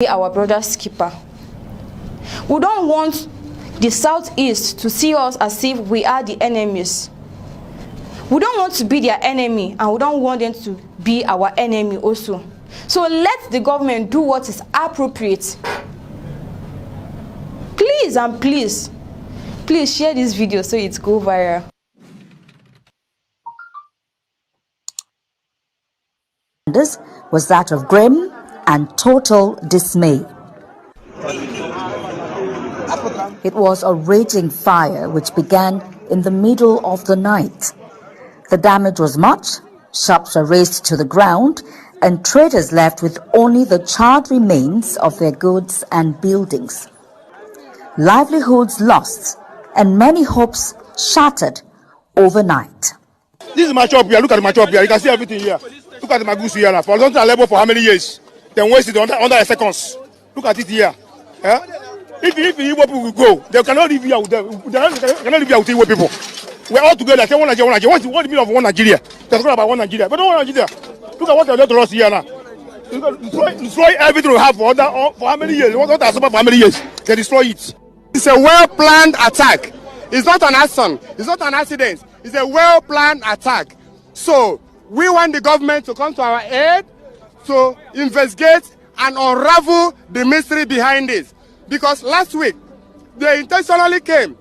be our brother's keeper. We don't want the Southeast to see us as if we are the enemies. We don't want to be their enemy, and we don't want them to be our enemy also. So let the government do what is appropriate. Please and please share this video so it goes viral. This was that of grim and total dismay. It was a raging fire which began in the middle of the night. The damage was much, shops were razed to the ground, and traders left with only the charred remains of their goods and buildings. Livelihoods lost and many hopes shattered overnight. This is my shop here. Look at my shop here. You can see everything here. Look at my goods here. For long time, labor for how many years? Then waste it under a seconds. Look at it here. Eh? If the Igbo people will go, they cannot live here with them. They cannot live here with Igbo people. We're all together. Say one Nigeria, one Nigeria. What's the meaning of one Nigeria? They're talking about one Nigeria. But don't one Nigeria. Look at what they're doing to us here now. Destroy everything we have for how many years? What has happened for how many years? They destroy it. It's a well-planned attack. It's not an accident. It's not an accident. It's a well-planned attack. So we want the government to come to our aid to investigate and unravel the mystery behind this. Because last week, they intentionally came.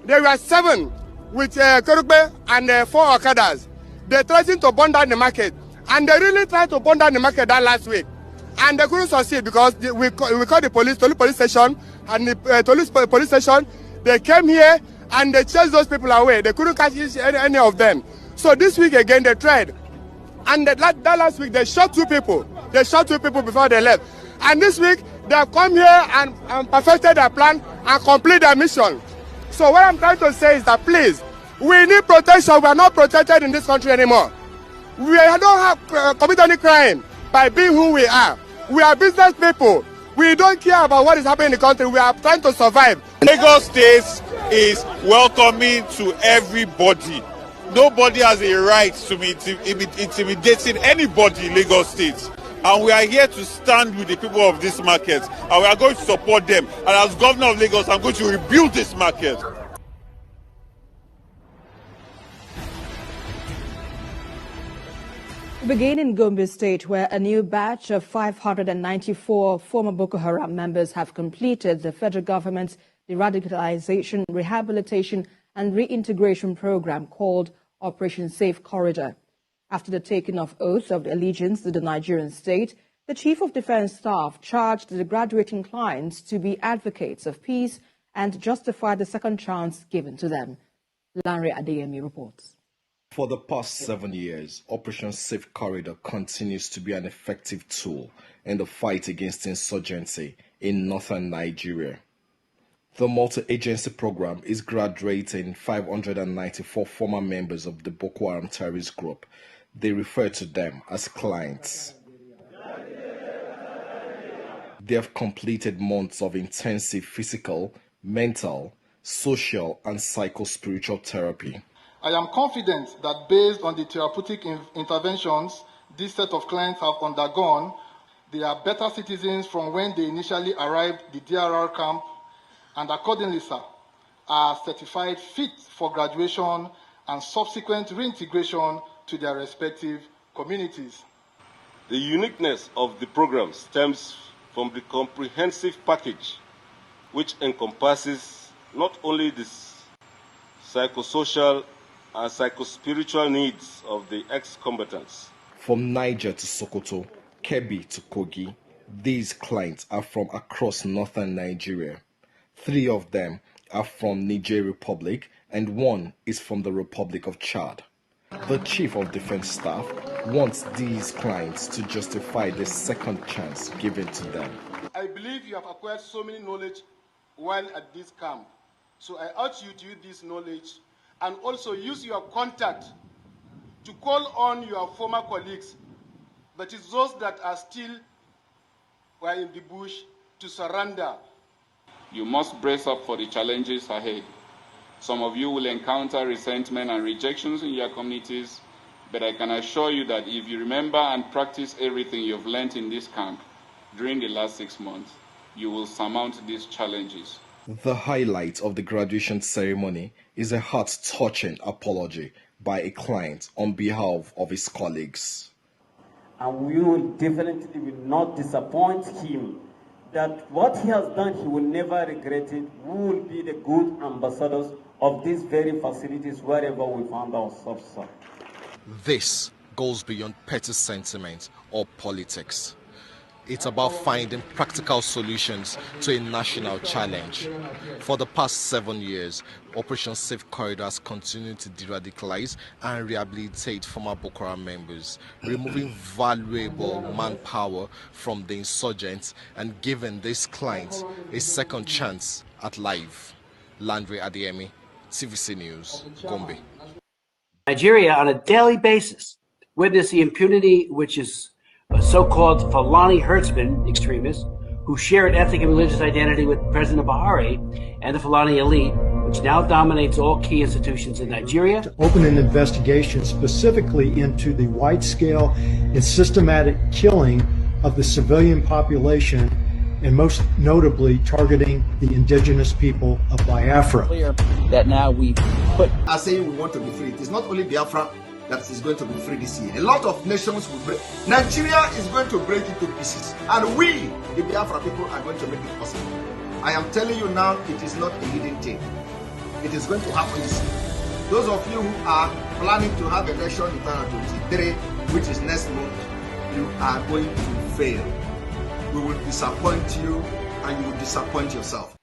There were 7 with Kerugbe and 4 Okadas. They threatened to burn down the market. And they really tried to burn down the market that last week. And they couldn't succeed because we called the police, Tolu police station, and the police station, they came here and they chased those people away. They couldn't catch any of them. So this week again, they tried. And that last week, they shot 2 people. They shot 2 people before they left. And this week, they have come here and perfected their plan and complete their mission. So what I'm trying to say is that please, we need protection. We are not protected in this country anymore. We don't have commit any crime by being who we are. We are business people. We don't care about what is happening in the country. We are trying to survive. Lagos State is welcoming to everybody. Nobody has a right to be intimidating anybody in Lagos State. And we are here to stand with the people of this market. And we are going to support them. And as governor of Lagos, I'm going to rebuild this market. We begin in Gombe State, where a new batch of 594 former Boko Haram members have completed the federal government's deradicalization, rehabilitation and reintegration program called Operation Safe Corridor. After the taking of oaths of allegiance to the Nigerian state, the Chief of Defense Staff charged the graduating clients to be advocates of peace and justify the second chance given to them. Lanre Adeyemi reports. For the past 7 years, Operation Safe Corridor continues to be an effective tool in the fight against insurgency in northern Nigeria. The multi-agency program is graduating 594 former members of the Boko Haram terrorist group. They refer to them as clients. They have completed months of intensive physical, mental, social, and psycho-spiritual therapy. I am confident that based on the therapeutic interventions this set of clients have undergone, they are better citizens from when they initially arrived at the DRR camp, and accordingly, sir, are certified fit for graduation and subsequent reintegration to their respective communities. The uniqueness of the program stems from the comprehensive package, which encompasses not only the psychosocial and psychospiritual needs of the ex-combatants. From Niger to Sokoto, Kebbi to Kogi, these clients are from across northern Nigeria. 3 of them are from Niger Republic and 1 is from the Republic of Chad. The Chief of Defense Staff wants these clients to justify the second chance given to them. I believe you have acquired so many knowledge while at this camp. So I urge you to use this knowledge and also use your contact to call on your former colleagues, but it's those that are still in the bush, to surrender. You must brace up for the challenges ahead. Some of you will encounter resentment and rejections in your communities, but I can assure you that if you remember and practice everything you've learned in this camp, during the last 6 months, you will surmount these challenges. The highlight of the graduation ceremony is a heart-touching apology by a client on behalf of his colleagues. And we will definitely not disappoint him that what he has done, he will never regret it. We will be the good ambassadors of these very facilities wherever we find ourselves. This goes beyond petty sentiment or politics. It's about finding practical solutions to a national challenge. For the past 7 years, Operation Safe Corridors continued to de-radicalize and rehabilitate former Boko Haram members, removing valuable manpower from the insurgents and giving these clients a second chance at life. Landry Adiemi, TVC News, Gombe. Nigeria, on a daily basis, witness the impunity which is so-called Fulani herdsmen extremists who share an ethnic and religious identity with President Buhari and the Fulani elite, which now dominates all key institutions in Nigeria. To open an investigation specifically into the wide-scale and systematic killing of the civilian population, and most notably targeting the indigenous people of Biafra. Clear that now we put. I say we want to be free. It is not only Biafra that is going to be free this year. A lot of nations will break. Nigeria is going to break into pieces. And we, the Biafra people, are going to make it possible. I am telling you now, it is not a hidden thing. It is going to happen this year. Those of you who are planning to have an election in 2023, which is next month, you are going to fail. We will disappoint you and you will disappoint yourself.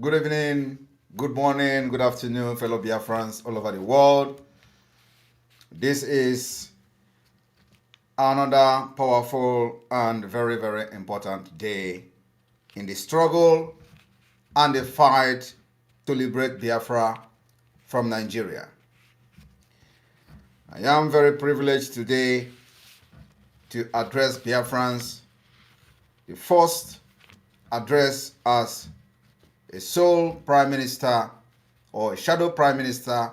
Good evening, good morning, good afternoon, fellow Biafrans all over the world. This is another powerful and very, very important day in the struggle and the fight to liberate Biafra from Nigeria. I am very privileged today to address Biafrans, the first address as a sole prime minister or a shadow prime minister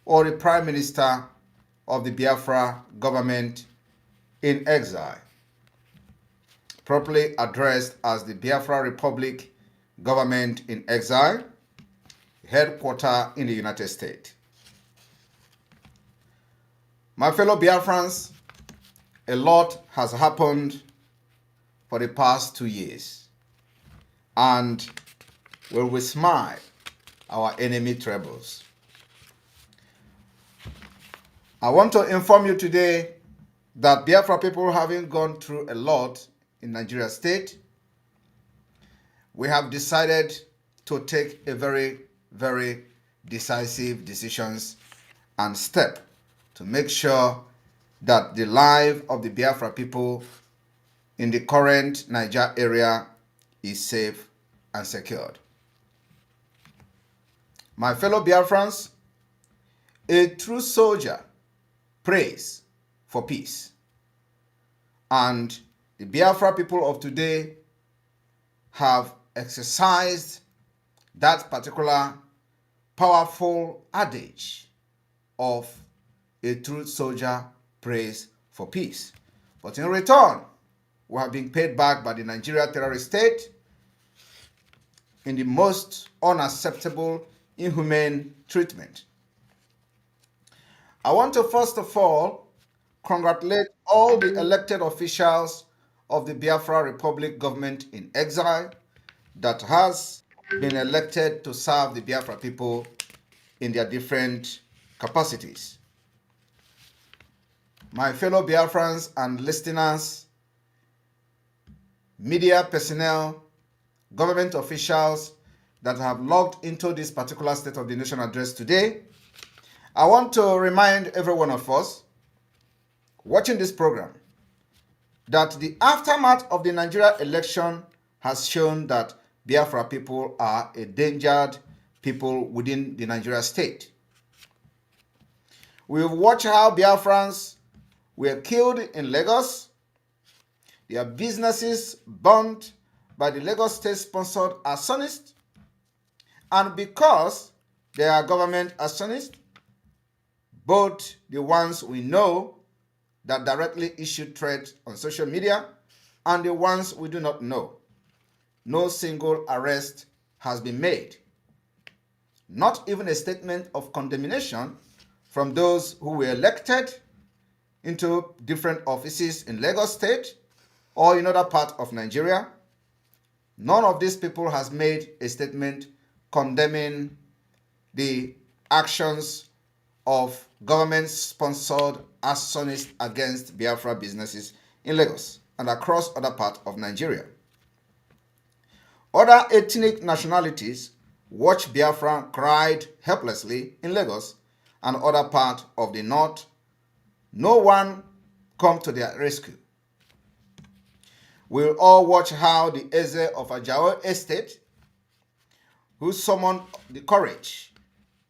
or a prime minister of the Biafra government in exile, properly addressed as the Biafra Republic government in exile, headquartered in the United States. My fellow Biafrans, a lot has happened for the past 2 years, and when we smile, our enemy trembles. I want to inform you today that Biafra people, having gone through a lot in Nigeria state, we have decided to take a very, very decisive decisions and step to make sure that the life of the Biafra people in the current Niger area is safe and secured. My fellow Biafrans, a true soldier prays for peace. And the Biafra people of today have exercised that particular powerful adage of a true soldier prays for peace. But in return, we have been paid back by the Nigeria terrorist state in the most unacceptable, inhumane treatment. I want to first of all congratulate all the elected officials of the Biafra Republic government in exile that has been elected to serve the Biafra people in their different capacities. My fellow Biafrans and listeners, media personnel, government officials that have logged into this particular State of the Nation address today, I want to remind every one of us watching this program that the aftermath of the Nigeria election has shown that Biafra people are endangered people within the Nigeria state. We've watched how Biafrans were killed in Lagos, their businesses burned by the Lagos state-sponsored arsonists, and because they are government arsonists, both the ones we know that directly issued threats on social media and the ones we do not know, no single arrest has been made. Not even a statement of condemnation from those who were elected into different offices in Lagos State or in other parts of Nigeria. None of these people has made a statement condemning the actions of government-sponsored arsonists against Biafra businesses in Lagos and across other parts of Nigeria. Other ethnic nationalities watched Biafra cried helplessly in Lagos and other parts of the north. No one come to their rescue. We'll all watch how the Eze of Ajao Estate, who summoned the courage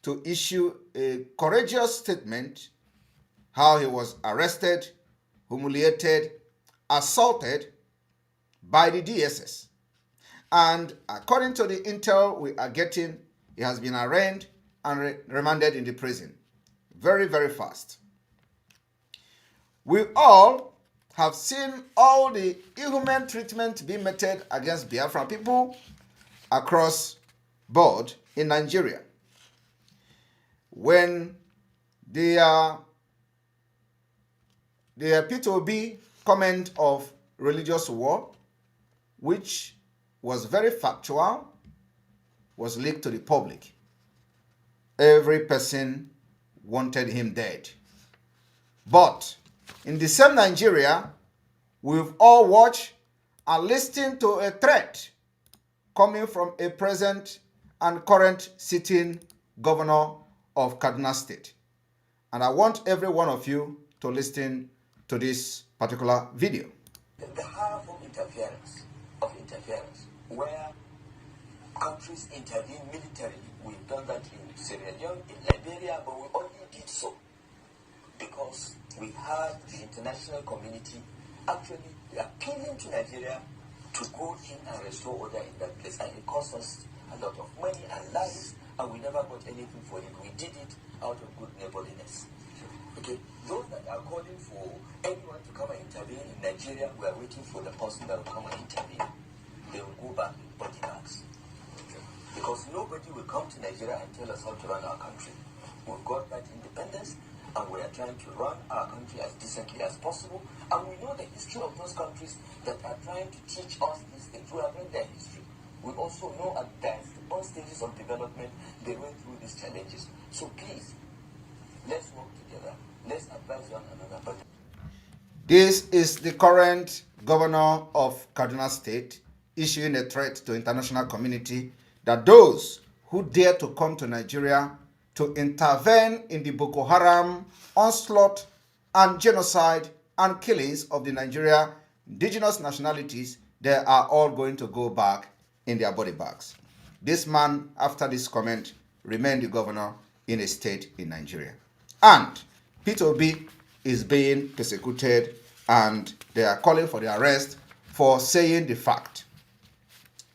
to issue a courageous statement, how he was arrested, humiliated, assaulted by the DSS. And according to the intel we are getting, he has been arraigned and remanded in the prison. Very, very fast. We all have seen all the inhuman treatment being meted against Biafra people across board in Nigeria. When the P2B comment of religious war, which was very factual, was leaked to the public, every person wanted him dead. But in the same Nigeria, we've all watched and listened to a threat coming from a present and current sitting governor of Kaduna State. And I want every one of you to listen to this particular video. The half of interference, where countries intervene militarily. We've done that in Sierra Leone, in Liberia, but we only did so because we had the international community actually appealing to Nigeria to go in and restore order in that place. And it cost us a lot of money and lives, and we never got anything for it. We did it out of good neighborliness. Okay, those that are calling for anyone to come and intervene in Nigeria, we are waiting for the person that will come and intervene. They will go back with body bags. Because nobody will come to Nigeria and tell us how to run our country. We've got that independence, and we are trying to run our country as decently as possible. And we know the history of those countries that are trying to teach us these things. We have read their history. We also know at the all stages of development, they went through these challenges. So please, let's work together. Let's advise one another. But this is the current governor of Kaduna State issuing a threat to international community that those who dare to come to Nigeria to intervene in the Boko Haram onslaught and genocide and killings of the Nigeria indigenous nationalities, they are all going to go back in their body bags. This man, after this comment, remained the governor in a state in Nigeria. And Peter Obi is being persecuted, and they are calling for the arrest for saying the fact.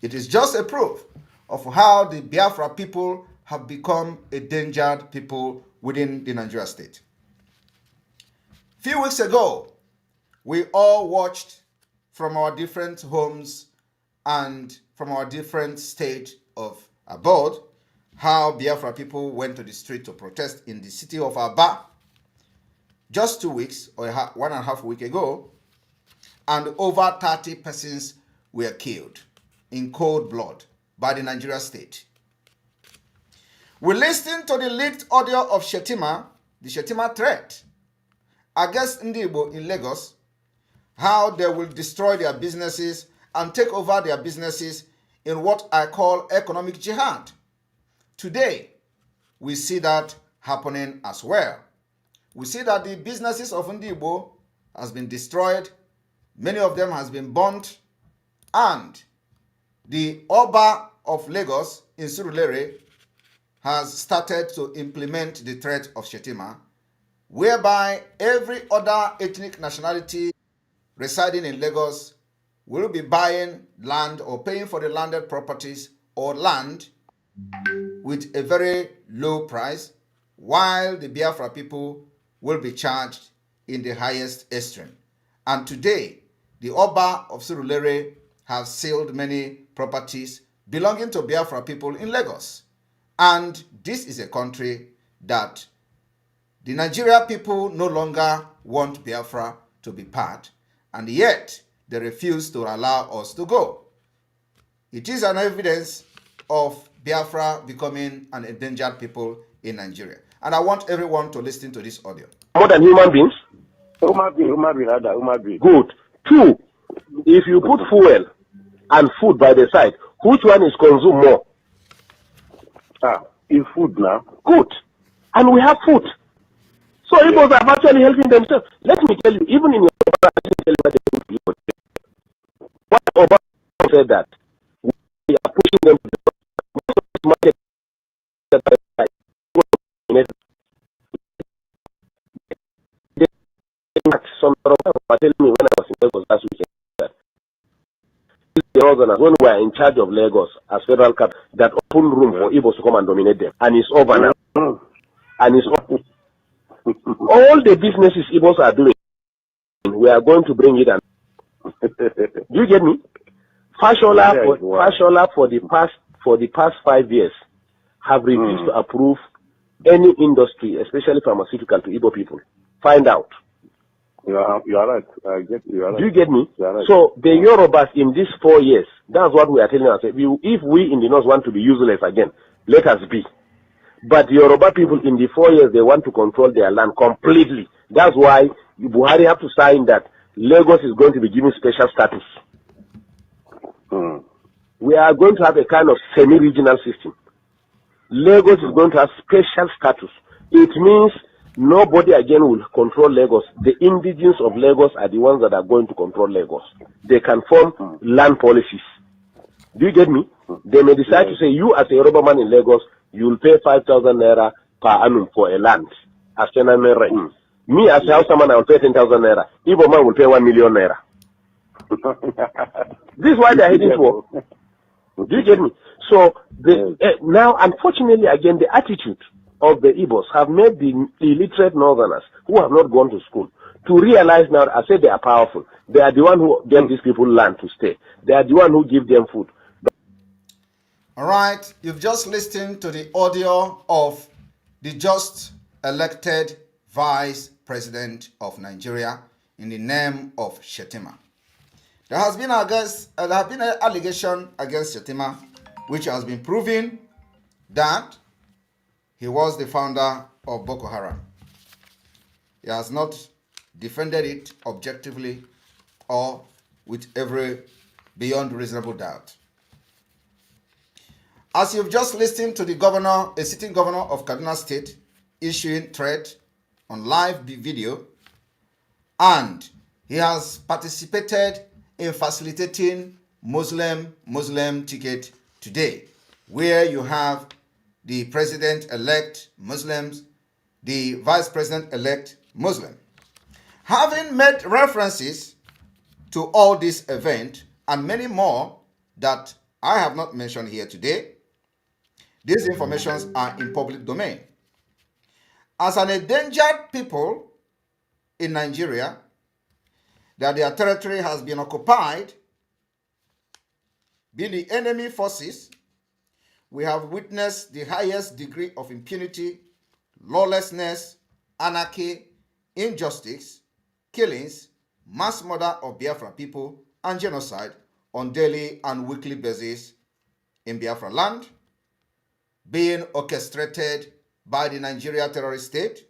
It is just a proof of how the Biafra people have become endangered people within the Nigeria state. A few weeks ago, we all watched from our different homes and from our different state of abode how Biafra people went to the street to protest in the city of Aba just 2 weeks or 1.5 weeks ago, and over 30 persons were killed in cold blood by the Nigeria state. We listened to the leaked audio of Shetima, the Shetima threat against Ndibo in Lagos, how they will destroy their businesses and take over their businesses in what I call economic jihad. Today, we see that happening as well. We see that the businesses of Ndibo has been destroyed, many of them has been burnt, and the Oba of Lagos in Surulere has started to implement the threat of Shetima, whereby every other ethnic nationality residing in Lagos will be buying land or paying for the landed properties or land with a very low price, while the Biafra people will be charged in the highest extreme. And today, the Oba of Surulere have sealed many properties belonging to Biafra people in Lagos. And this is a country that the Nigeria people no longer want Biafra to be part, and yet they refuse to allow us to go. It is an evidence of Biafra becoming an endangered people in Nigeria. And I want everyone to listen to this audio. More than human beings? Human being. Good. 2, if you put fuel and food by the side, which one is consumed more? In food now. Good. And we have food. So Igbos are actually helping themselves. Let me tell you, even in your what Obama said that we are pushing them to the market. Some were telling me when I was in Lagos last weekend that when we are in charge of Lagos as federal capital, that open room for Igbos to come and dominate them, and it's over now. And it's over. All the businesses Igbos are doing, we are going to bring it and do you get me? Fashola for the past 5 years have refused to approve any industry, especially pharmaceutical, to Igbo people. Find out. You are right. I get you. Right. Do you get me? Right. So the Yorubas in these 4 years, that's what we are telling ourselves. If we in the north want to be useless again, let us be. But the Yoruba people in the 4 years, they want to control their land completely. That's why Buhari have to sign that Lagos is going to be given special status. We are going to have a kind of semi-regional system. Lagos is going to have special status. It means nobody again will control Lagos. The indigenes of Lagos are the ones that are going to control Lagos. They can form land policies. Do you get me? They may decide to say, you as a Yoruba man in Lagos, you will pay 5,000 naira per annum for a land as tenant rent. Me as a Hausa man, I will pay 10,000 naira. Igbo man will pay 1 million naira. This is why they are heading for. Do you get me? So now, unfortunately, again, the attitude of the Igbos have made the illiterate northerners who have not gone to school to realize now, I say they are powerful. They are the one who gave these people land to stay. They are the one who give them food. All right, you've just listened to the audio of the just elected Vice President of Nigeria in the name of Shetima. There has been an allegation against Shetima, which has been proven that he was the founder of Boko Haram. He has not defended it objectively or with every beyond reasonable doubt. As you've just listened to the governor, a sitting governor of Kaduna State, issuing threat on live video, and he has participated in facilitating Muslim ticket today, where you have the president-elect Muslims, the vice president-elect Muslim. Having made references to all this event and many more that I have not mentioned here today, these informations are in public domain. As an endangered people in Nigeria, that their territory has been occupied by the enemy forces, we have witnessed the highest degree of impunity, lawlessness, anarchy, injustice, killings, mass murder of Biafra people, and genocide on daily and weekly basis in Biafra land, being orchestrated by the Nigeria terrorist state.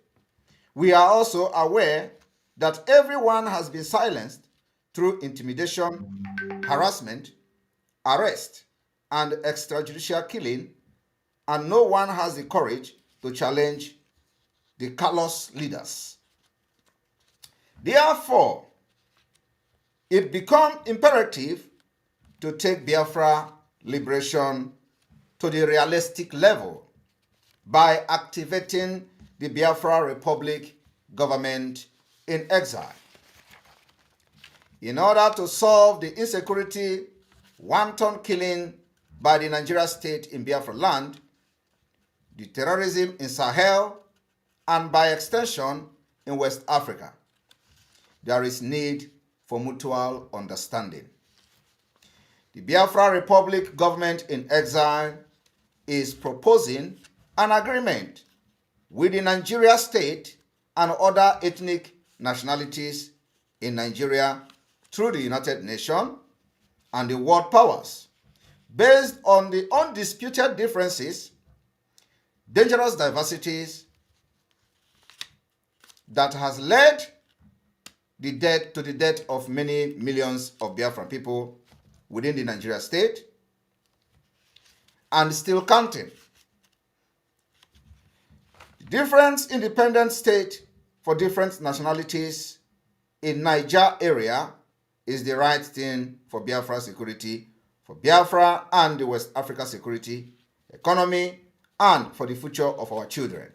We are also aware that everyone has been silenced through intimidation, harassment, arrest, and extrajudicial killing, and no one has the courage to challenge the callous leaders. Therefore, it becomes imperative to take Biafra liberation to the realistic level by activating the Biafra Republic government in exile. In order to solve the insecurity, wanton killing by the Nigeria state in Biafra land, the terrorism in Sahel, and by extension in West Africa, there is need for mutual understanding. The Biafra Republic government in exile is proposing an agreement with the Nigeria state and other ethnic nationalities in Nigeria through the United Nations and the world powers, based on the undisputed differences, dangerous diversities that has led to the death of many millions of Biafran people within the Nigeria state and still counting. Different independent state for different nationalities in Niger area is the right thing for Biafra security, for Biafra and the West Africa security, economy, and for the future of our children.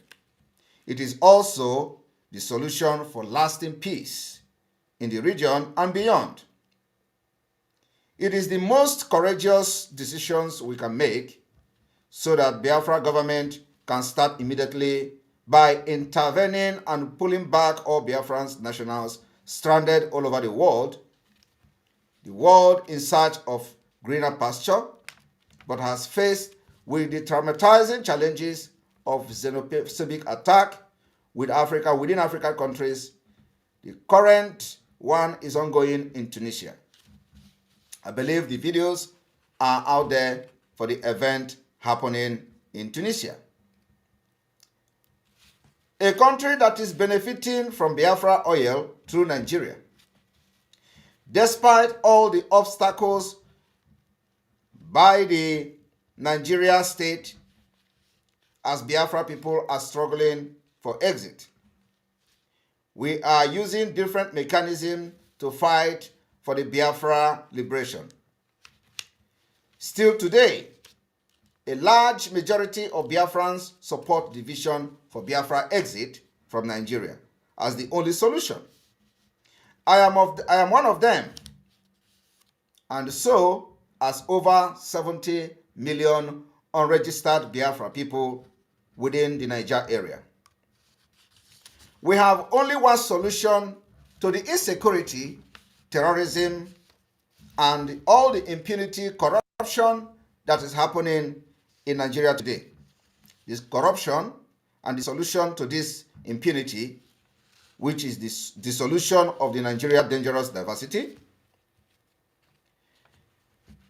It is also the solution for lasting peace in the region and beyond. It is the most courageous decisions we can make so that Biafra government can start immediately by intervening and pulling back all Biafran nationals stranded all over the world in search of greener pasture, but has faced with the traumatizing challenges of xenophobic attack within African countries. The current one is ongoing in Tunisia. I believe the videos are out there for the event happening in Tunisia. A country that is benefiting from Biafra oil through Nigeria. Despite all the obstacles by the Nigeria state as Biafra people are struggling for exit. We are using different mechanisms to fight for the Biafra liberation. Still today, a large majority of Biafrans support the vision for Biafra exit from Nigeria as the only solution. I am one of them, and so as over 70 million unregistered Biafra people within the Niger area. We have only one solution to the insecurity, terrorism, and all the impunity, corruption that is happening in Nigeria today. This corruption and the solution to this impunity, which is the dissolution of the Nigeria dangerous diversity,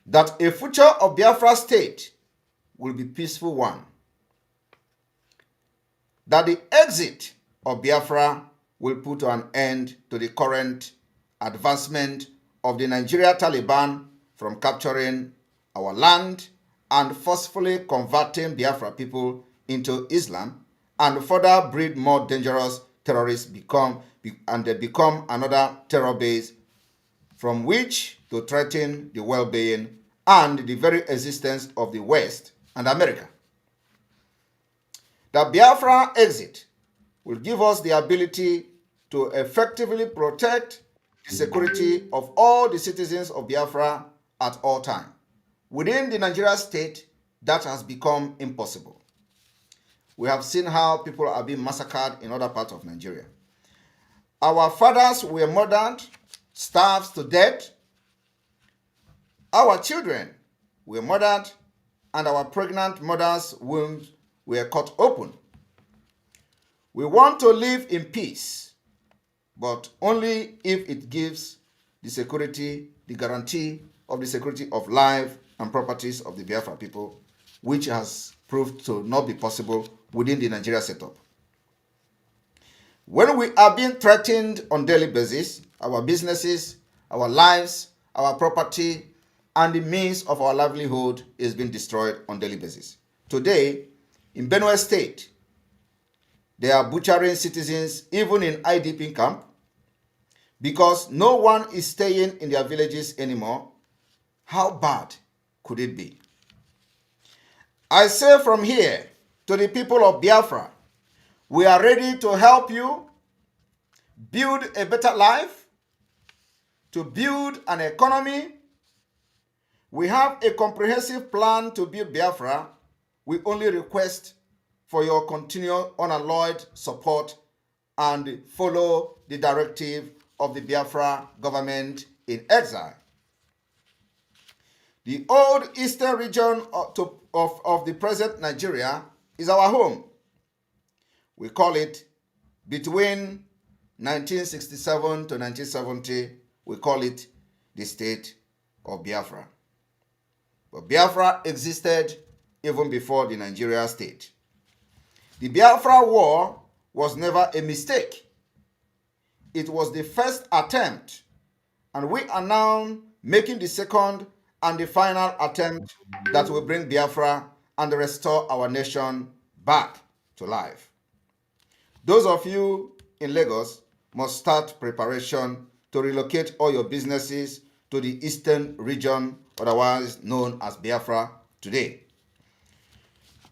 that a future of Biafra state will be peaceful one, that the exit of Biafra will put an end to the current advancement of the Nigeria Taliban from capturing our land and forcefully converting Biafra people into Islam, and further breed more dangerous terrorists and they become another terror base from which to threaten the well-being and the very existence of the West and America. The Biafra exit will give us the ability to effectively protect the security of all the citizens of Biafra at all times. Within the Nigeria state, that has become impossible. We have seen how people are being massacred in other parts of Nigeria. Our fathers were murdered, starved to death. Our children were murdered, and our pregnant mothers' wombs were cut open. We want to live in peace, but only if it gives the security, the guarantee of the security of life and properties of the Biafra people, which has proved to not be possible within the Nigeria setup. When we are being threatened on a daily basis, our businesses, our lives, our property, and the means of our livelihood is being destroyed on a daily basis. Today, in Benue State, they are butchering citizens even in IDP camp because no one is staying in their villages anymore. How bad could it be? I say from here to the people of Biafra, we are ready to help you build a better life, to build an economy. We have a comprehensive plan to build Biafra. We only request for your continued unalloyed support and follow the directive of the Biafra government in exile. The old eastern region of the present Nigeria is our home. We call it, between 1967 to 1970, we call it the state of Biafra. But Biafra existed even before the Nigeria state. The Biafra War was never a mistake. It was the first attempt, and we are now making the second and the final attempt that will bring Biafra and restore our nation back to life. Those of you in Lagos must start preparation to relocate all your businesses to the eastern region, otherwise known as Biafra today.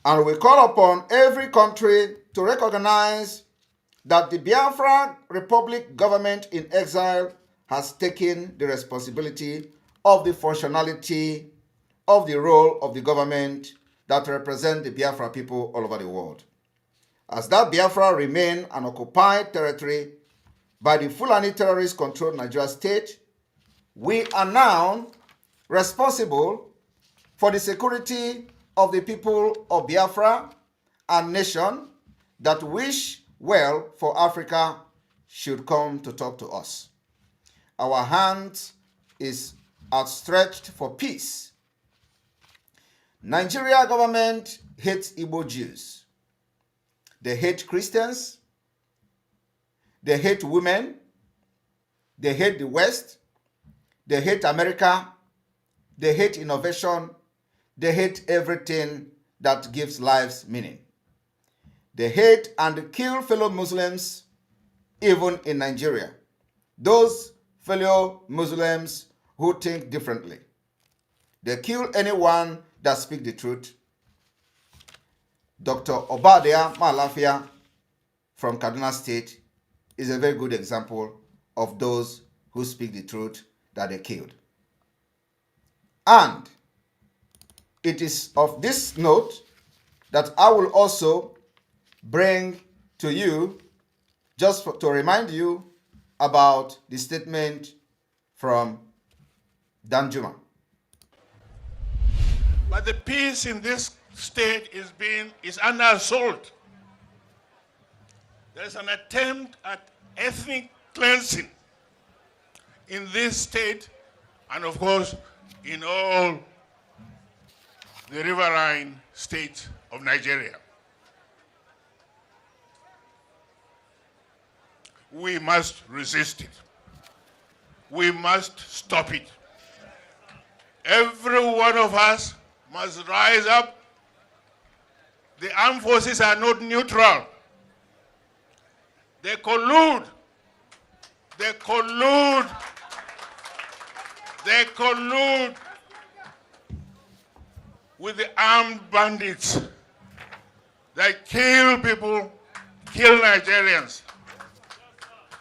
And we call upon every country to recognize that the Biafra Republic government in exile has taken the responsibility of the functionality of the role of the government that represent the Biafra people all over the world. As that Biafra remain an occupied territory by the Fulani terrorist-controlled Nigeria state, we are now responsible for the security of the people of Biafra and nation that wish well for Africa should come to talk to us. Our hand is outstretched for peace. Nigeria government hates Igbo Jews. They hate Christians. They hate women. They hate the West. They hate America. They hate innovation. They hate everything that gives lives meaning. They hate and kill fellow Muslims, even in Nigeria. Those fellow Muslims who think differently. They kill anyone that speaks the truth. Dr. Obadia Malafia from Kaduna State is a very good example of those who speak the truth that they killed. And it is of this note that I will also bring to you, to remind you about the statement from Danjuma. But the peace in this state is under assault. There is an attempt at ethnic cleansing in this state and, of course, in all the riverine states of Nigeria. We must resist it. We must stop it. Every one of us must rise up. The armed forces are not neutral. They collude. They collude. They collude with the armed bandits. They kill people, kill Nigerians.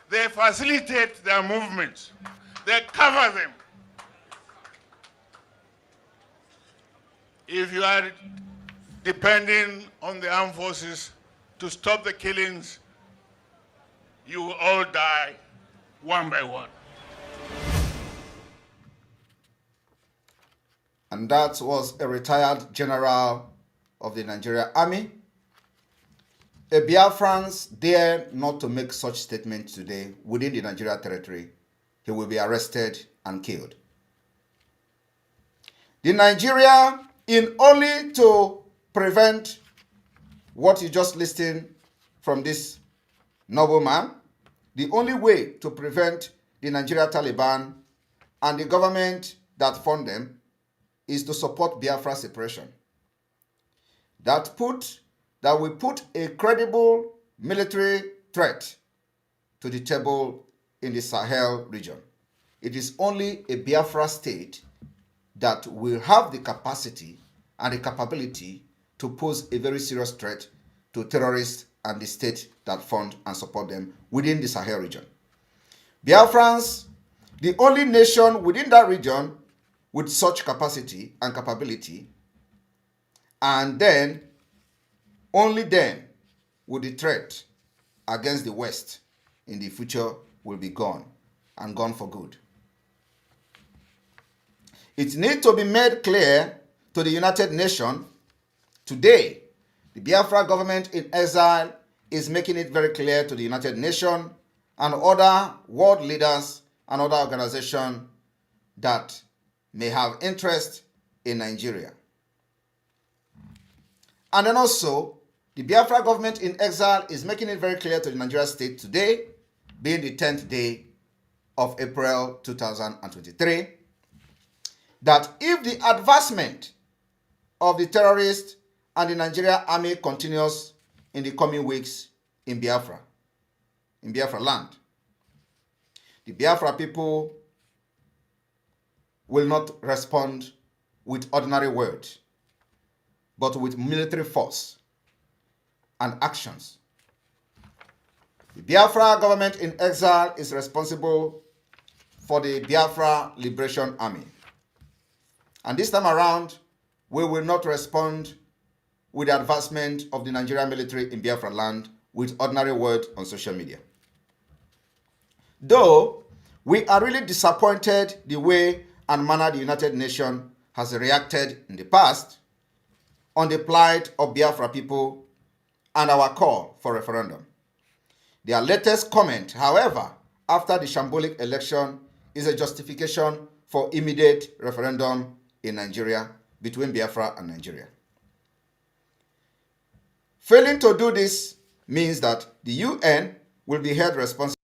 They facilitate their movements. They cover them. If you are depending on the armed forces to stop the killings, you will all die one by one. And that was a retired general of the Nigerian Army. A Biafrans dare not to make such statements today within the Nigeria territory, he will be arrested and killed. The Nigeria, in only to prevent what you just listened from this noble man, the only way to prevent the Nigeria Taliban and the government that fund them is to support Biafra separation. That will put a credible military threat to the table in the Sahel region. It is only a Biafra state that will have the capacity and the capability to pose a very serious threat to terrorists and the state that fund and support them within the Sahel region. Biafrans, the only nation within that region with such capacity and capability, and then, only then, would the threat against the West in the future will be gone, and gone for good. It needs to be made clear to the United Nations today. The Biafra government in exile is making it very clear to the United Nations and other world leaders and other organizations that may have interest in Nigeria. And then also, the Biafra government in exile is making it very clear to the Nigeria state today, being the 10th day of April 2023, that if the advancement of the terrorists and the Nigerian army continues in the coming weeks in Biafra land, the Biafra people will not respond with ordinary words, but with military force and actions. The Biafra government in exile is responsible for the Biafra Liberation Army. And this time around, we will not respond with the advancement of the Nigerian military in Biafra land with ordinary words on social media. Though we are really disappointed the way and manner the United Nations has reacted in the past on the plight of Biafra people and our call for referendum. Their latest comment, however, after the shambolic election is a justification for immediate referendum in Nigeria, between Biafra and Nigeria. Failing to do this means that the UN will be held responsible.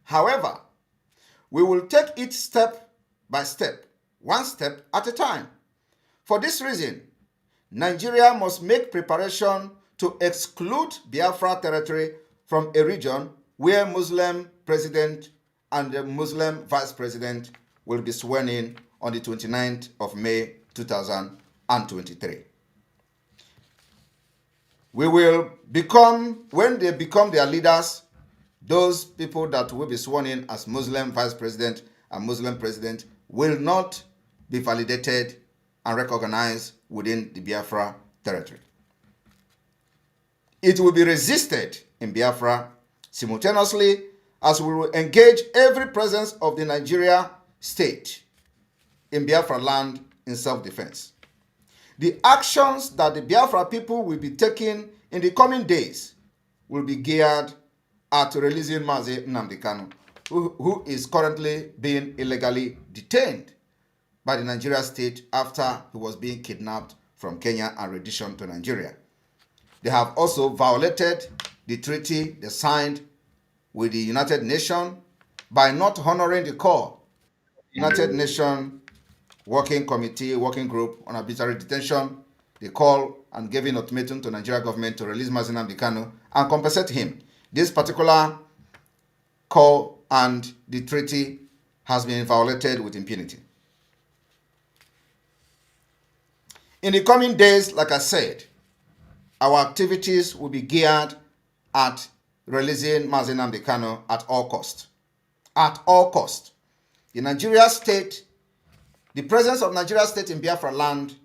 However, we will take it step by step, one step at a time. For this reason, Nigeria must make preparation to exclude Biafra territory from a region where Muslim president and the Muslim vice president will be sworn in on the 29th of May 2023. We will become, when they become their leaders, those people that will be sworn in as Muslim vice president and Muslim president will not be validated and recognized within the Biafra territory. It will be resisted in Biafra simultaneously as we will engage every presence of the Nigeria state in Biafra land in self-defense. The actions that the Biafra people will be taking in the coming days will be geared at releasing Mazi Nnamdi Kanu, who is currently being illegally detained by the Nigeria state after he was being kidnapped from Kenya and renditioned to Nigeria. They have also violated the treaty they signed with the United Nations by not honoring the call. United Nations Working Committee, Working Group on Arbitrary Detention, they call and giving ultimatum to Nigeria government to release Mazi Nnamdi Kanu and compensate him. This particular call and the treaty has been violated with impunity. In the coming days, like I said, our activities will be geared at releasing Mazi Nnamdi Kanu at all cost. At all cost. The Nigeria state, the presence of Nigeria state in Biafra land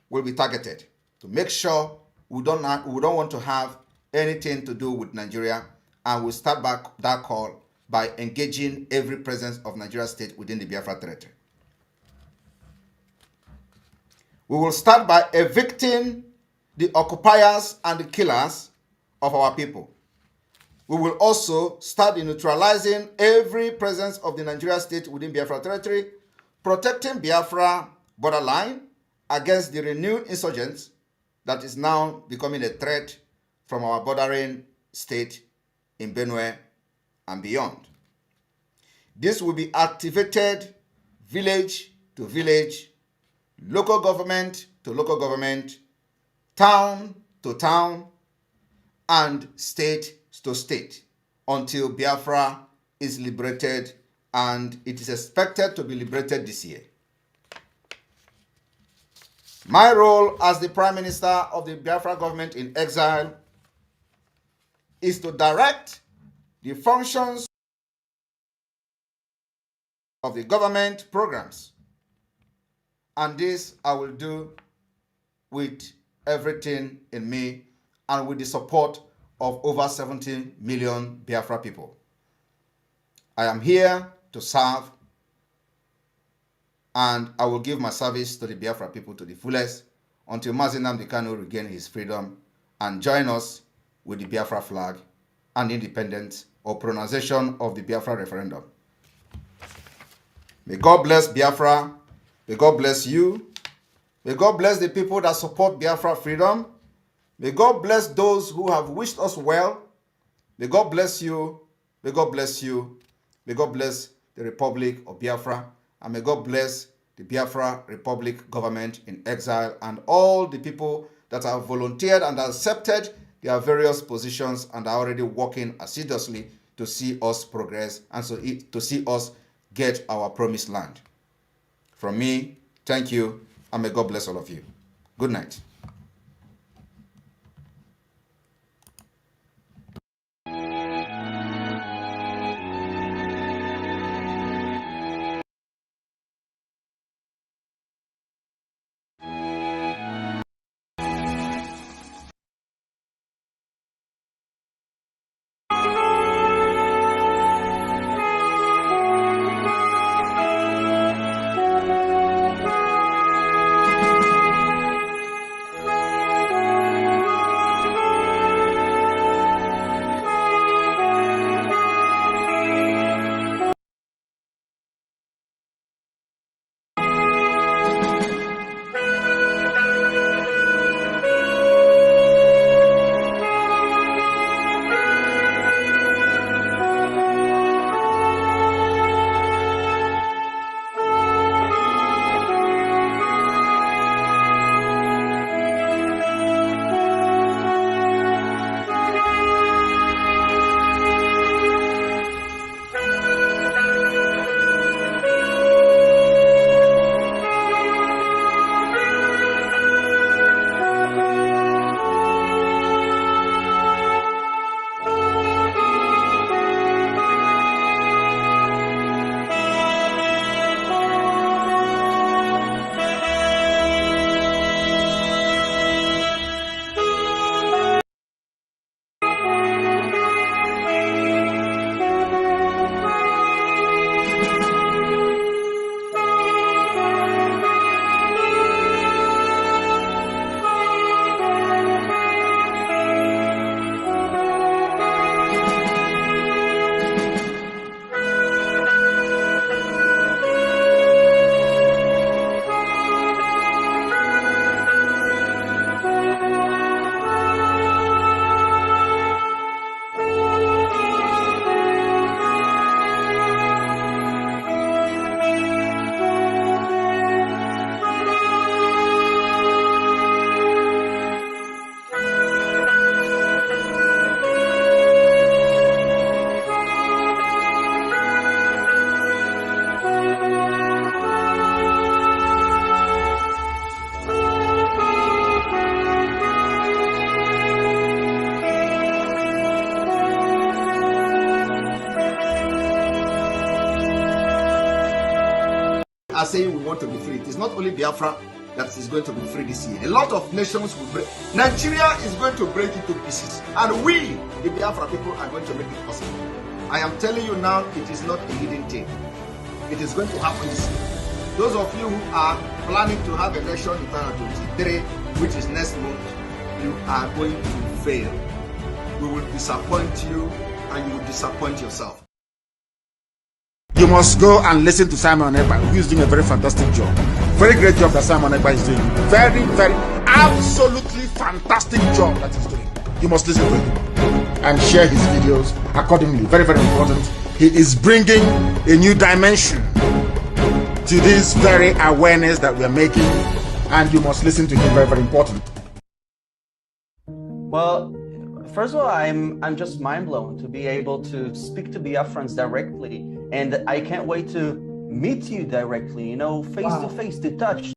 will be targeted to make sure we don't want to have anything to do with Nigeria, and we'll start back that call by engaging every presence of Nigeria state within the Biafra territory. We will start by evicting the occupiers and the killers of our people. We will also start in neutralizing every presence of the Nigeria state within Biafra territory, protecting Biafra borderline against the renewed insurgents that is now becoming a threat from our bordering state in Benue and beyond. This will be activated village to village, local government to local government, town to town, and state to state until Biafra is liberated, and it is expected to be liberated this year. My role as the Prime Minister of the Biafra government in exile is to direct the functions of the government programs, and this I will do with everything in me and with the support of over 70 million Biafra people. I am here to serve, and I will give my service to the Biafra people to the fullest until Mazi Nnamdi Kanu regain his freedom and join us with the Biafra flag and independence or pronunciation of the Biafra referendum. May God bless Biafra. May God bless you. May God bless the people that support Biafra freedom. May God bless those who have wished us well. May God bless you. May God bless you. May God bless the Republic of Biafra. And may God bless the Biafra Republic government in exile and all the people that have volunteered and accepted their various positions and are already working assiduously to see us progress and so to see us get our promised land. From me, thank you, and may God bless all of you. Good night. saying we want to be free. It is not only Biafra that is going to be free this year. A lot of nations will break. Nigeria is going to break into pieces. And we, the Biafra people, are going to make it possible. I am telling you now, it is not a hidden thing. It is going to happen this year. Those of you who are planning to have election in 2023, which is next month, you are going to fail. We will disappoint you and you will disappoint yourself. You must go and listen to Simon Ekpa, who is doing a very fantastic job. Very great job that Simon Ekpa is doing. Very, very, absolutely fantastic job that he's doing. You must listen to him and share his videos accordingly. Very, very important. He is bringing a new dimension to this very awareness that we are making, and you must listen to him. Very, very important. Well, first of all, I'm just mind blown to be able to speak to Biafrans directly, and I can't wait to meet you directly, you know, face to face, to touch.